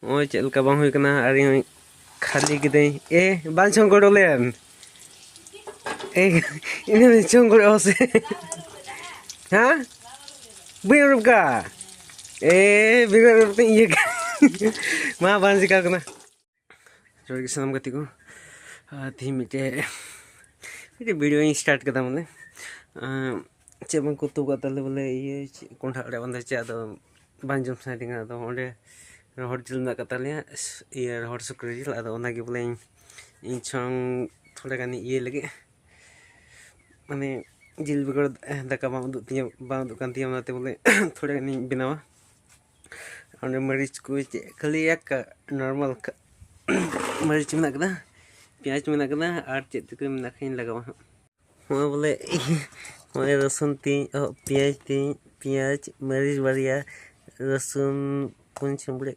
Oh, cel ka bang hui kana ari khali kidai ban chong ko len ini chong ko ose ha bir rup ka bir rup ye ma ban sikar kana jogi sanam gati ko thi mite video start kada mane cebang kutu kata le bole ye konta ada banda cha do banjum setting ada onde rohor jil na kata le ye rohor sukri jil ada ona ge bole in chong थोड़ा गानी ये लगे माने जिल बिगड़ दका balm दुकान तिया बनाते बोले थोड़ा गानी बनावा और मरीच को खाली एक नॉर्मल मरीच में लगना प्याज में लगना और चेत को में नखिन लगावा वो बोले मैं रसुन प्याज मरीच बढ़िया रसुन पुन चंबड़े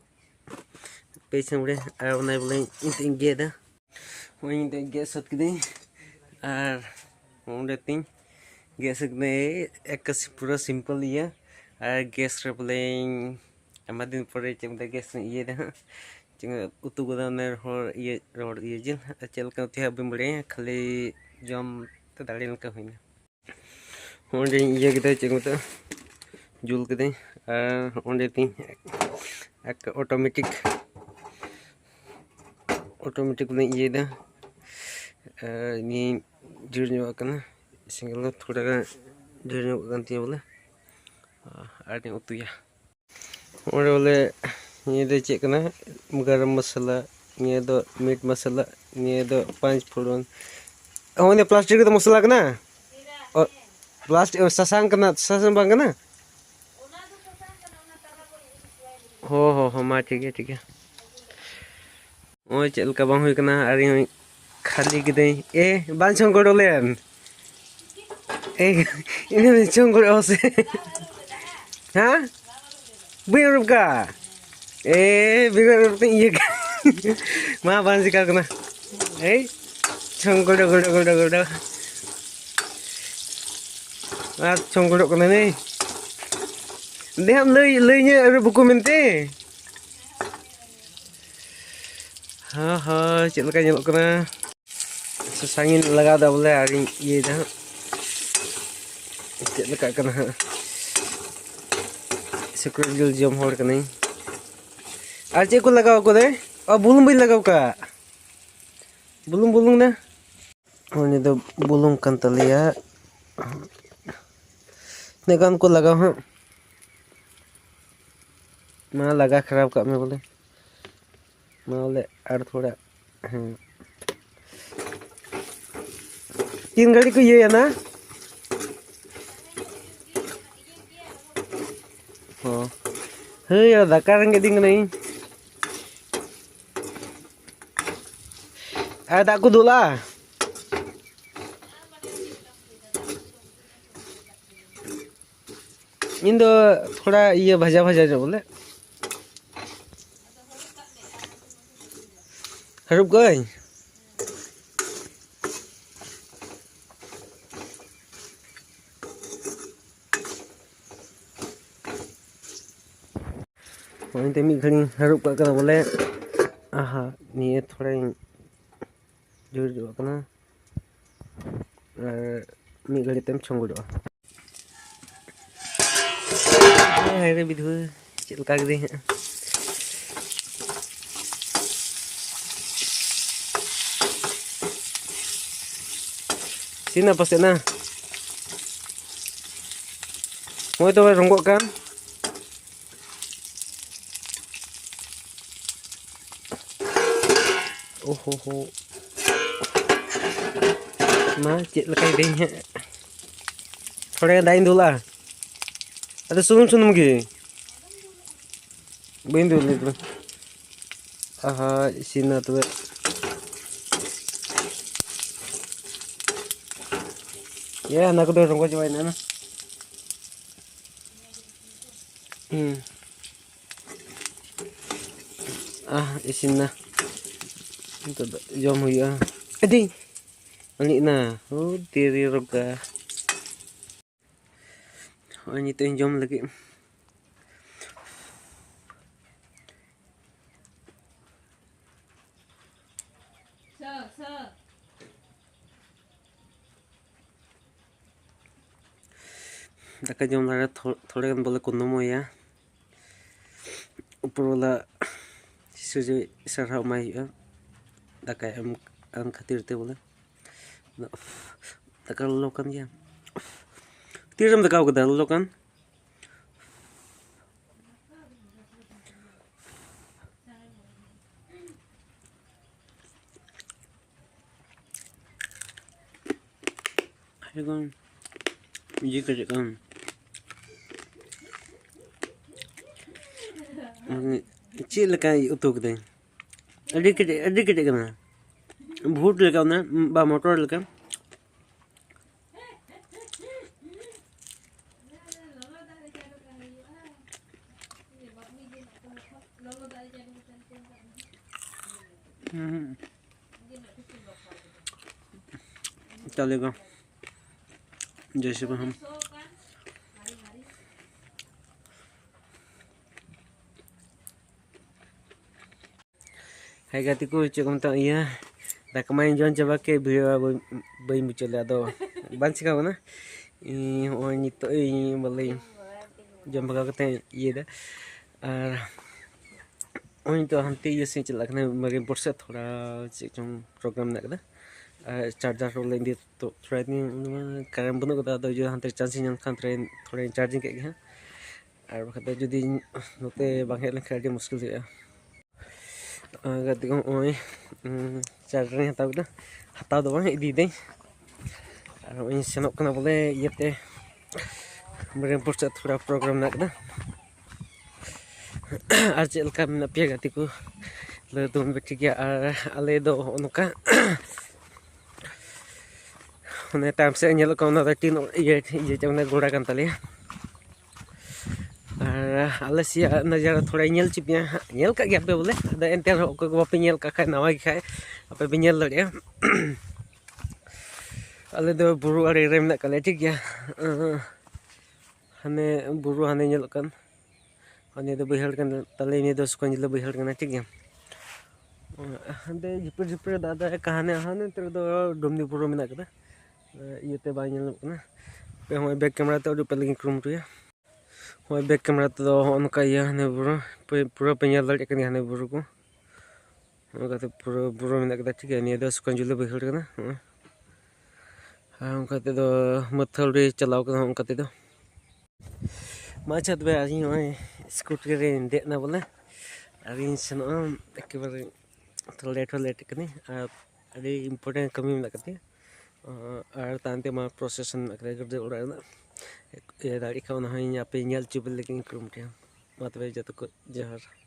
पे चंबड़े और उन्हें बोले इंगे दा वहीं ते गैस सत के और उन्हें तीन गैस ने एक पूरा सिंपल ये और गैस रे बोले हमारे दिन पर चमड़ा गैस ये दा चिंग उतु को दा ने रोड ये जिल चल का थे अब बड़े खाली जम तो दाड़ी लका हुई उन्हें ये किधर चिंग तो जुल के और उन्हें तीन एक ऑटोमेटिक बोले ये दा ini jujur juga karena single थोड़ा jujur juga ganti बोले ada yang utuh ya और बोले ये दो चेक करना गरम मसाला ये दो मीट मसाला ये दो 5 फोड़न oh ini plastik itu मसाला करना और plastik ससांग करना ससांग bang करना हो मार ठीक है oh चल का bang हुई करना अरे खाली kidai ban chong ko len ini chong ko ose ha bir rup ka bir rup ye ma ban sikar kana chong ko ma chong ko kana ni dem lei nya ru buku mente ha chel ka nyelok kana sesangin लगा दा बोले अरे ये दा check लगा करना secure जिल जम होड़ करनी आज चेक को लगाओ को दे और बुलुम भी लगाओ का बुलुम ना और ये तो बुलुम कंतलिया नेकान को लगाओ हाँ माँ लगा खराब का मैं बोले और थोड़ा तीन गाड़ी को ये है ना हाँ यार धक्का रंगे दिंग नहीं ada aku dulu lah इंदो थोड़ा ये भजा जो बोले रुक गई वहीं ते मी घड़ी हरुप का कना बोले आहा ये थोड़ा जोर जो कना मी घड़ी तेम छंगो जो है रे विधु चल का गदे हैं sini pasti na mau itu ronggok kan oh ma cek lekai dehnya थोड़ा दाइन दूला ada sunum ge bain dulu itu aha sini tuh ya anak udah ronggok cobain na isin na itu jom ya adi ani na tiri roga ini tuh jom lagi दाका जम रहा थोड़े gun बोले कुंदम या ऊपर वाला सूजी सरहा माई दाका एम खातिर ते बोले दाका लोकन या तीरम दाका उगदा लोकन Kan ये कर kan ची लका उतुक दे अड़ी के ना भूट लगा ना बा मोटर लगा चलेगा जैसे हम है गति को check iya dak main jon coba ke video bay muncul ada ban sih kawan ini orang itu ini boleh jam berapa kita iya dah orang itu hanti ये से चला करने मगर इम्पोर्ट से थोड़ा चीज़ प्रोग्राम ना करना चार्जर रोल लेंगे तो थोड़ा नहीं करंट बंद करता तो जो hanti चार्जिंग yang kan थोड़ा चार्जिंग kayak gitu और बखत jadi नोते बांगे लग कर मुश्किल sih ya गति को ओए चार्जर नहीं हटाओ दो बांगे दी दे और ओए सेनोक करना बोले ये ते मगर इम्पोर्ट से थोड़ा प्रोग्राम ना करना आज चलका में पिया गति को ले तुम बैठी क्या अले दो उनका उन्हें टाइम से ये लोग कौन होता तीन ये जब उन्हें घोड़ा करता लिया अले सिया नज़ारा थोड़ा येल चिपिया येल का क्या पे बोले अदा एंटर को वापस येल का खाए नवा खाए आप पे येल लड़िया अले दो बुरु अरे रेम ना कले ठीक है हने बुरु हने L kan hanya itu behel kan tali ini dos kan jelo behel kan ठीक है हंदे जिपर दादा कहाने हने तेरे दो डोमनी पुरो में ना कदा ये ते बाय येल ना पे हम बैक कैमरा तो ऊपर लगी क्रोम तो या हम बैक कैमरा तो उनका ये हने बुरो पूरा पे येल लड़ के हने बुरो को उनका तो पूरा बुरो में ना कदा ठीक है ये dos kan jelo behel kan उनका तो मथल रे चलाओ kan उनका तो macet be ari oi scooter रे देखना बोले अभी सनो एक बार toilet कनी अरे इम्पोर्टेंट कमी में लगती है और तांते मार प्रोसेसन कर दे उड़ा ना ये दाड़ी खाना है यहाँ पे न्याल चुपल लेकिन क्रोम टिया मातवे जत को जहर